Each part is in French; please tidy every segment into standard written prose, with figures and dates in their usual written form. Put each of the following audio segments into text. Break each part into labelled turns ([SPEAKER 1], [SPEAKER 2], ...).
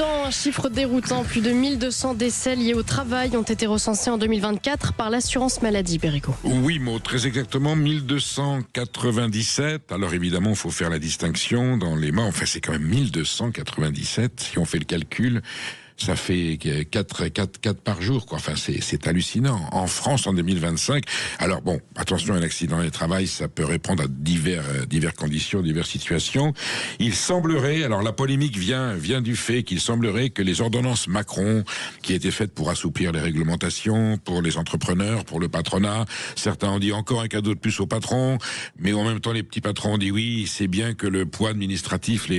[SPEAKER 1] un chiffre déroutant. Plus de 1200 décès liés au travail ont été recensés en 2024 par l'assurance maladie, Perico.
[SPEAKER 2] Oui, Maud, très exactement 1297. Alors évidemment, il faut faire la distinction dans les morts. Enfin, c'est quand même 1297, si on fait le calcul. Ça fait 4 par jour, quoi. Enfin, c'est hallucinant. En France, en 2025. Alors bon, attention, un accident du travail, ça peut répondre à diverses conditions, diverses situations. Il semblerait, alors la polémique vient du fait qu'il semblerait que les ordonnances Macron, qui étaient faites pour assouplir les réglementations, pour les entrepreneurs, pour le patronat, certains ont dit encore un cadeau de plus aux patrons, mais en même temps, les petits patrons ont dit oui, c'est bien que le poids administratif,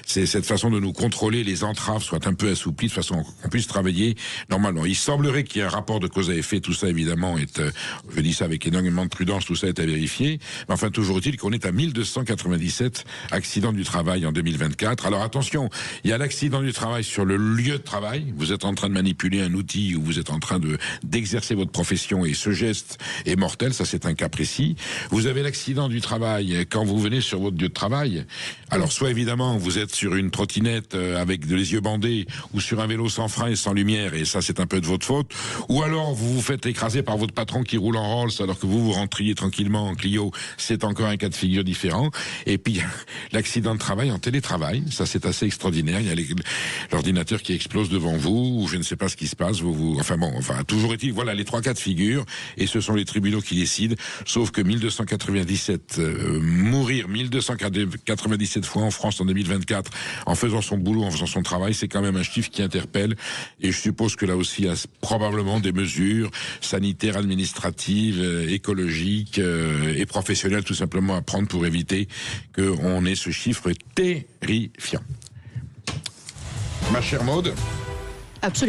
[SPEAKER 2] c'est cette façon de nous contrôler, les entraves soient un peu assouplies, de façon qu'on puisse travailler normalement. Il semblerait qu'il y ait un rapport de cause à effet, tout ça évidemment je dis ça avec énormément de prudence, tout ça est à vérifier, mais enfin toujours est-il qu'on est à 1297 accidents du travail en 2024. Alors attention, il y a l'accident du travail sur le lieu de travail, vous êtes en train de manipuler un outil ou vous êtes en train d'exercer votre profession et ce geste est mortel, ça c'est un cas précis. Vous avez l'accident du travail quand vous venez sur votre lieu de travail, alors soit évidemment vous êtes sur une trottinette avec les yeux bandés ou sur un vélo sans frein et sans lumière, et ça c'est un peu de votre faute, ou alors vous vous faites écraser par votre patron qui roule en Rolls alors que vous rentriez tranquillement en Clio, c'est encore un cas de figure différent. Et puis l'accident de travail en télétravail, ça c'est assez extraordinaire, il y a l'ordinateur qui explose devant vous, ou je ne sais pas ce qui se passe, toujours est-il, voilà les 3 cas de figure, et ce sont les tribunaux qui décident, sauf que 1297, mourir 1297 fois en France en 2024, en faisant son boulot, en faisant son travail, c'est quand même un chiffre qui interpelle, et je suppose que là aussi il y a probablement des mesures sanitaires, administratives, écologiques et professionnelles tout simplement à prendre pour éviter qu'on ait ce chiffre terrifiant. Ma chère Maud.
[SPEAKER 1] Absolument.